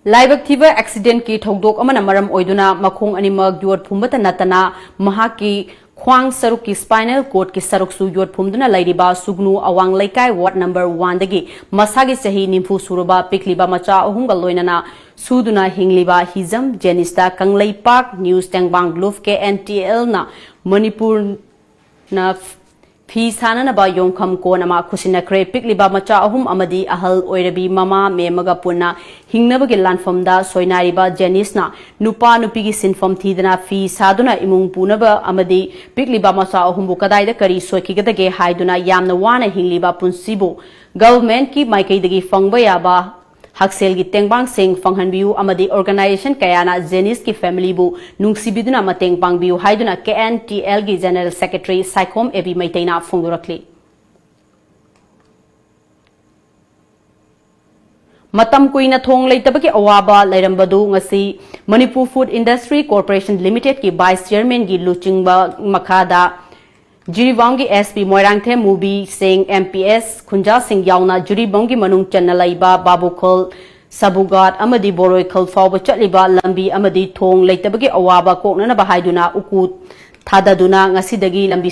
Laibak thiba accident ki thogdok amana maram oiduna makhong animak yuat phumata natana mahaki khwang saruk ki spinal cord ki saruk su yuat phumduna lairiba sugnu awang laikai ward number 1 dagi masagi sahi nimfu suruba pikliba macha ahunga loinana suduna hingliba hizam Jenis da Kangleipak news tengbang KNTL na Manipur na Fi sana ba yongkham ko nama khusina kre pikliba macha ahum amadi ahal oirabi mama me magapuna hingnabagi lanfamda soinariba Jenis na nupa nupi gi sinfam thidana fi saduna imung punaba amadi pikliba macha ahum bu kadaida kari soikigedage haiduna yamna wana hingliba punsibu government ki maikaidagi fangba yaba Haksel gi tengbang sing fanghanbiu amadi organization kayana Jenis ki family bu nungsibiduna mateng pangbiu haiduna KNTL gi general secretary Saikom ebi maitaina fongdurakli Matam kuina thong leitabaki awaba lairambadu ngasi Manipur Food Industry Corporation Limited ki vice chairman gi luchingba makada Juribongi SP Moirangthe Mubi Singh MPS Khunja Singh Yauna Juribongi Manung Chanalaiba Babukol Sabugat Amadi Boroi Khal Fawba Chatliba Lambi Amadi Thong Leitabagi Awaba Koknana Bahaiduna Ukut Thadaduna Ngasidagi Lambi